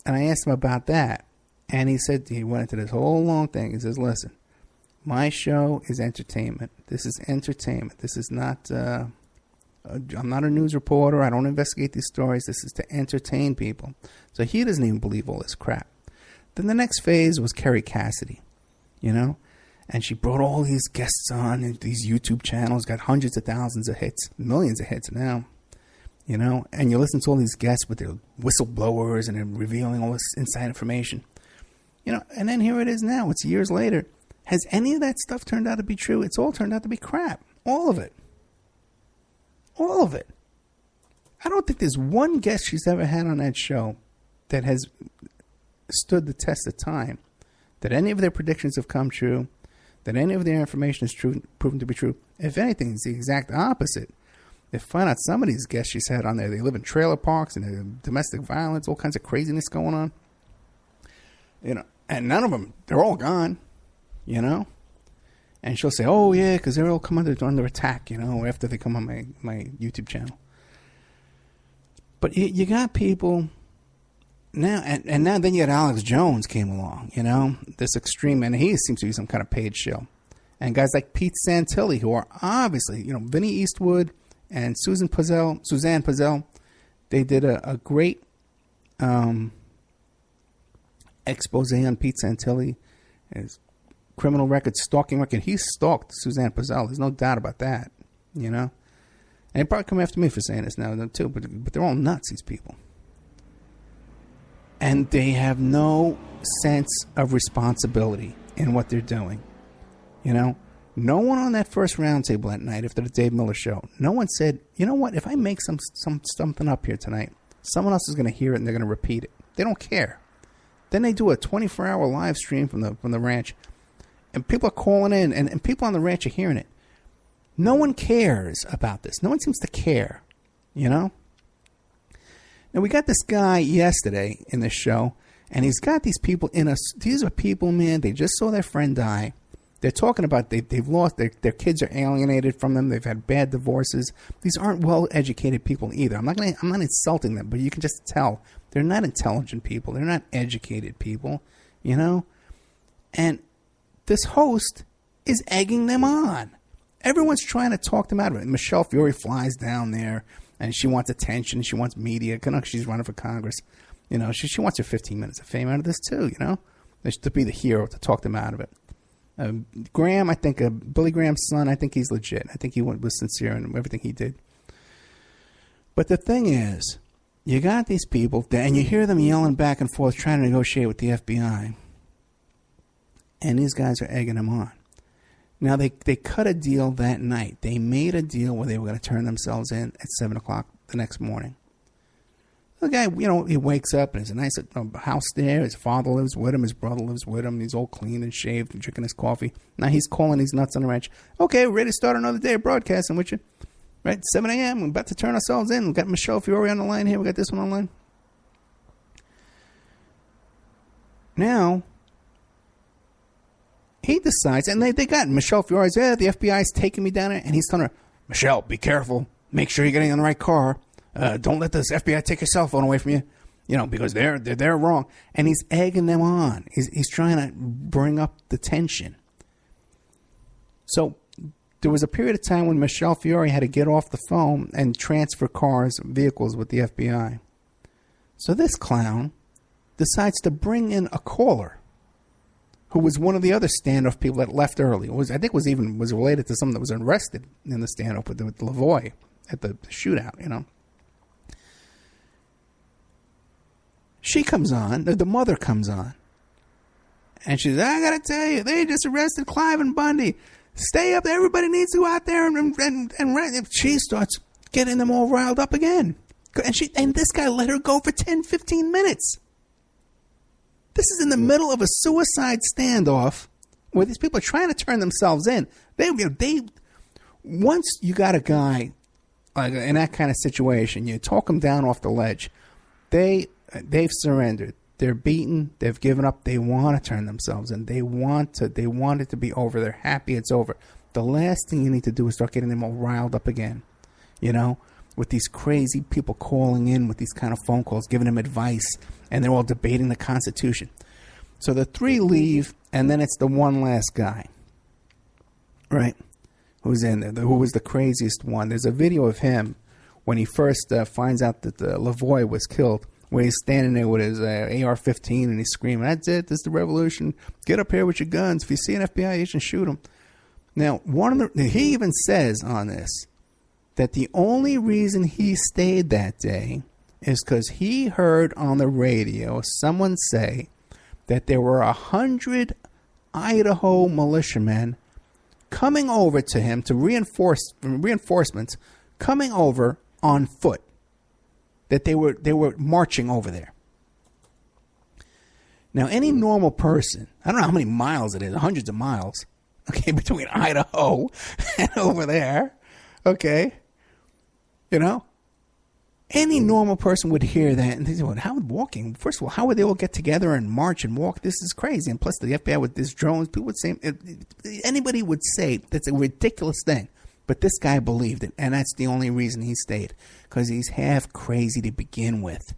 And I asked him about that, and he said, he went into this whole long thing. He says, listen, my show is entertainment. This is entertainment. This is not, I'm not a news reporter. I don't investigate these stories. This is to entertain people. So he doesn't even believe all this crap. Then the next phase was Kerry Cassidy, and she brought all these guests on, and these YouTube channels got hundreds of thousands of hits, millions of hits now, and you listen to all these guests with their whistleblowers and they're revealing all this inside information, and then here it is now. It's years later. Has any of that stuff turned out to be true? It's all turned out to be crap. All of it. All of it. I don't think there's one guest she's ever had on that show that has stood the test of time, that any of their predictions have come true, that any of their information is proven to be true. If anything, it's the exact opposite. They find out some of these guests she's had on there, they live in trailer parks and domestic violence, all kinds of craziness going on. And none of them, they're all gone, And she'll say, oh, yeah, because they're all come under attack, after they come on my YouTube channel. But you got people now, and now then you got Alex Jones came along, this extreme, and he seems to be some kind of paid shill. And guys like Pete Santilli, who are obviously, Vinnie Eastwood and Suzanne Puzzell, they did a great expose on Pete Santilli, his criminal record, stalking record. He stalked Suzanne Puzzell. There's no doubt about that, And they probably come after me for saying this now, too, but they're all nuts, these people. And they have no sense of responsibility in what they're doing. No one on that first roundtable that night after the Dave Miller show, no one said, you know what, if I make something up here tonight, someone else is going to hear it and they're going to repeat it. They don't care. Then they do a 24-hour live stream from the ranch. And people are calling in, and people on the ranch are hearing it. No one cares about this. No one seems to care, you know? Now, we got this guy yesterday in the show, and he's got these people in us. These are people, man, they just saw their friend die. They're talking about they've lost, their kids are alienated from them. They've had bad divorces. These aren't well-educated people either. I'm not insulting them, but you can just tell. They're not intelligent people. They're not educated people, you know? And this host is egging them on. Everyone's trying to talk them out of it. Michelle Fiore flies down there, and she wants attention. She wants media. She's running for Congress. You know, she wants her 15 minutes of fame out of this too, you know? To be the hero, to talk them out of it. Graham, I think, Billy Graham's son, I think he's legit. I think he was sincere in everything he did. But the thing is, you got these people, and you hear them yelling back and forth, trying to negotiate with the FBI. And these guys are egging them on. Now, they cut a deal that night. They made a deal where they were going to turn themselves in at 7 o'clock the next morning. The guy, you know, he wakes up and there's a nice house there. His father lives with him. His brother lives with him. He's all clean and shaved and drinking his coffee. Now he's calling these nuts on the ranch. Okay, we're ready to start another day of broadcasting with you. Right, 7 a.m. We're about to turn ourselves in. We've got Michelle Fiore on the line here. We got this one on the line. Now, he decides, and they got Michelle Fiore. The FBI's taking me down there. And he's telling her, Michelle, be careful. Make sure you're getting in the right car. Don't let this FBI take your cell phone away from you, you know, because they're wrong. And he's egging them on. He's trying to bring up the tension. So there was a period of time when Michelle Fiore had to get off the phone and transfer vehicles with the FBI. So this clown decides to bring in a caller who was one of the other standoff people that left early. I think was related to someone that was arrested in the standoff with Lavoie at the shootout, you know. She comes on, the mother comes on, and she says, I gotta tell you, they just arrested Clive and Bundy. Stay up there, everybody needs to go out there and she starts getting them all riled up again. And this guy let her go for 10, 15 minutes. This is in the middle of a suicide standoff where these people are trying to turn themselves in. Once you got a guy like in that kind of situation, you talk them down off the ledge. They've surrendered. They're beaten. They've given up. They want to turn themselves in. They want it to be over. They're happy it's over. The last thing you need to do is start getting them all riled up again, you know, with these crazy people calling in with these kind of phone calls, giving them advice, and they're all debating the Constitution. So the three leave, and then it's the one last guy, right, who's in there, who was the craziest one. There's a video of him when he first finds out that Lavoie was killed, where he's standing there with his AR-15 and he's screaming, that's it, this is the revolution. Get up here with your guns. If you see an FBI agent, shoot him. Now, he even says on this that the only reason he stayed that day is because he heard on the radio someone say that there were 100 Idaho militiamen coming over to him to reinforcements coming over on foot. That they were marching over there. Now, any normal person, I don't know how many miles it is, hundreds of miles, okay, between Idaho and over there, okay, you know, any normal person would hear that and they say, well, how would walking, first of all, how would they all get together and march and walk? This is crazy. And plus the FBI with these drones, people would say, anybody would say that's a ridiculous thing. But this guy believed it, and that's the only reason he stayed, because he's half crazy to begin with.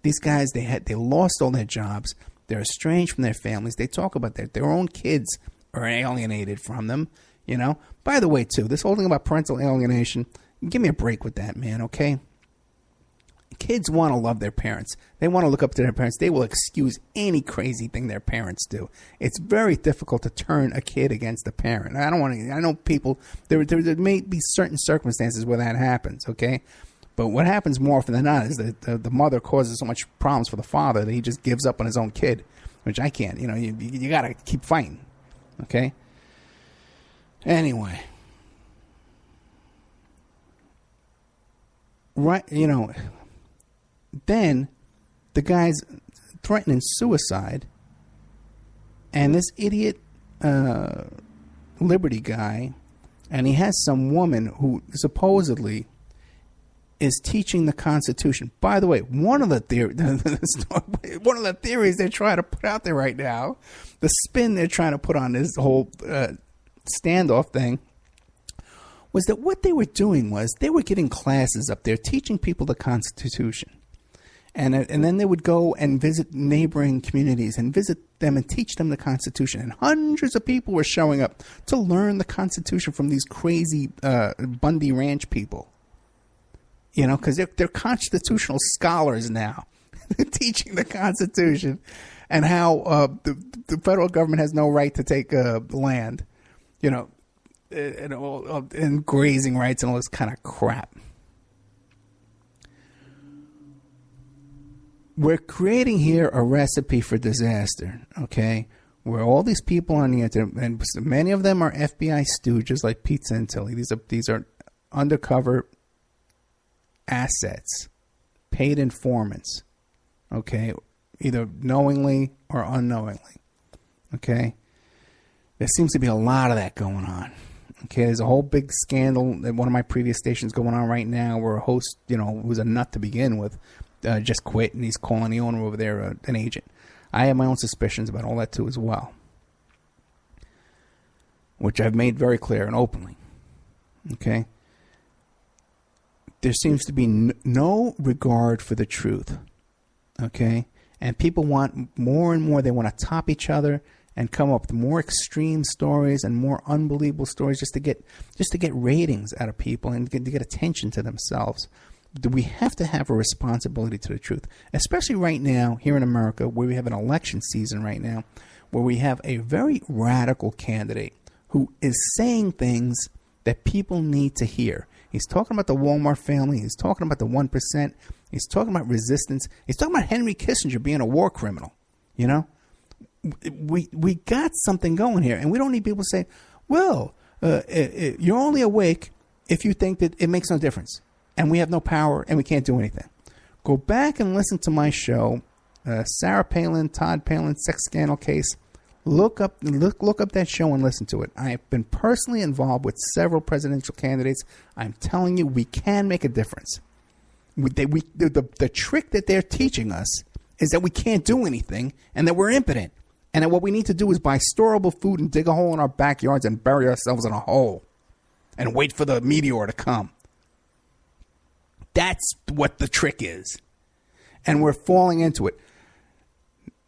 These guys, they lost all their jobs. They're estranged from their families. They talk about that. Their own kids are alienated from them, you know. By the way, too, this whole thing about parental alienation, give me a break with that, man, okay? Kids want to love their parents. They want to look up to their parents. They will excuse any crazy thing their parents do. It's very difficult to turn a kid against a parent. I know people, there may be certain circumstances where that happens, okay? But what happens more often than not is that the mother causes so much problems for the father that he just gives up on his own kid, which I can't. You know, you got to keep fighting, okay? Anyway. Right, you know... Then the guys threatening suicide, and this idiot Liberty guy, and he has some woman who supposedly is teaching the Constitution. By the way, one of the theories they're trying to put out there right now, the spin they're trying to put on this whole standoff thing, was that what they were doing was they were giving classes up there teaching people the Constitution. And then they would go and visit neighboring communities and visit them and teach them the Constitution. And hundreds of people were showing up to learn the Constitution from these crazy Bundy Ranch people. You know, because they're constitutional scholars now, teaching the Constitution and how the federal government has no right to take land, you know, and grazing rights and all this kind of crap. We're creating here a recipe for disaster, okay? Where all these people on the internet, and many of them are FBI stooges like Pete Santilli. These are undercover assets, paid informants, okay? Either knowingly or unknowingly, okay? There seems to be a lot of that going on. Okay, there's a whole big scandal at one of my previous stations going on right now where a host, you know, who was a nut to begin with, just quit, and he's calling the owner over there an agent. I have my own suspicions about all that too as well, which I've made very clear and openly. Okay? There seems to be no regard for the truth. Okay? And people want more and more. They want to top each other and come up with more extreme stories and more unbelievable stories just to get ratings out of people and to get attention to themselves. We have to have a responsibility to the truth, especially right now here in America, where we have an election season right now, where we have a very radical candidate who is saying things that people need to hear. He's talking about the Walmart family. He's talking about the 1%. He's talking about resistance. He's talking about Henry Kissinger being a war criminal. You know, we got something going here, and we don't need people to say, well, you're only awake if you think that it makes no difference. And we have no power, and we can't do anything. Go back and listen to my show, Sarah Palin, Todd Palin, sex scandal case. Look up that show and listen to it. I have been personally involved with several presidential candidates. I'm telling you, we can make a difference. The trick that they're teaching us is that we can't do anything and that we're impotent. And that what we need to do is buy storable food and dig a hole in our backyards and bury ourselves in a hole and wait for the meteor to come. That's what the trick is. And we're falling into it.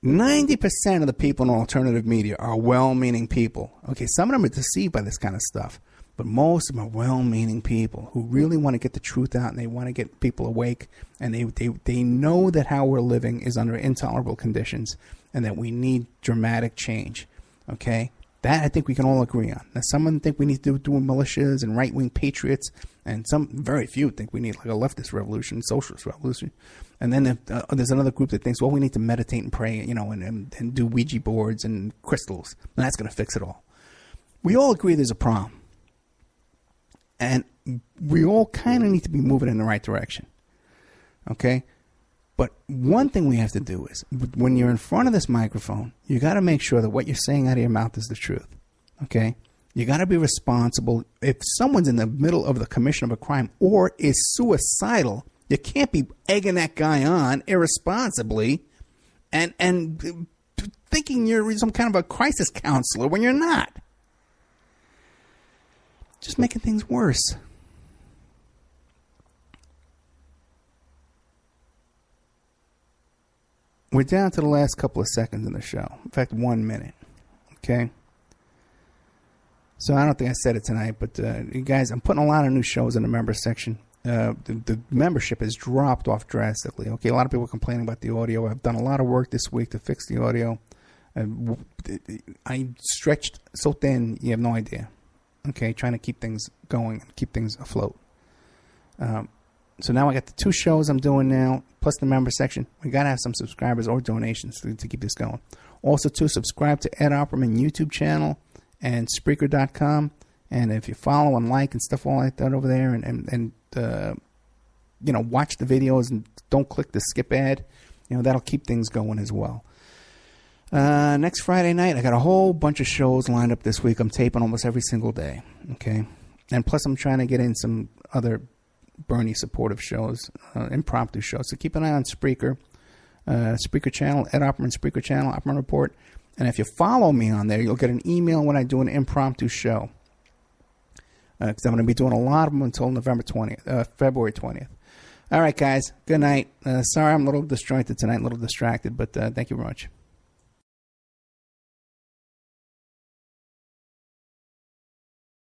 90% of the people in alternative media are well-meaning people. Okay, some of them are deceived by this kind of stuff. But most of them are well-meaning people who really want to get the truth out and they want to get people awake. And they know that how we're living is under intolerable conditions and that we need dramatic change. Okay? That I think we can all agree on. Now, some of them think we need to do militias and right-wing patriots, and very few think we need like a leftist revolution, socialist revolution. And then there's another group that thinks, well, we need to meditate and pray, you know, and do Ouija boards and crystals, and that's going to fix it all. We all agree there's a problem, and we all kind of need to be moving in the right direction. Okay? But one thing we have to do is, when you're in front of this microphone, you got to make sure that what you're saying out of your mouth is the truth. Okay? You got to be responsible. If someone's in the middle of the commission of a crime or is suicidal, you can't be egging that guy on irresponsibly and thinking you're some kind of a crisis counselor when you're not. Just making things worse. We're down to the last couple of seconds in the show. In fact, 1 minute. Okay? So I don't think I said it tonight, but you guys, I'm putting a lot of new shows in the member section. The membership has dropped off drastically. Okay, a lot of people are complaining about the audio. I've done a lot of work this week to fix the audio. I stretched so thin, you have no idea. Okay, trying to keep things going, keep things afloat. So now I got the 2 shows I'm doing now, plus the member section. We got to have some subscribers or donations to keep this going. Also, to subscribe to Ed Opperman YouTube channel and Spreaker.com. And if you follow and like and stuff all like that over there and watch the videos and don't click the skip ad, that'll keep things going as well. Next Friday night, I got a whole bunch of shows lined up this week. I'm taping almost every single day, okay? And plus, I'm trying to get in some other Bernie supportive shows, impromptu shows. So keep an eye on Spreaker, Spreaker channel, Ed Opperman Spreaker channel, Opperman Report. And if you follow me on there, you'll get an email when I do an impromptu show. Because I'm going to be doing a lot of them until February 20th. All right, guys. Good night. Sorry I'm a little disjointed tonight, a little distracted, but thank you very much.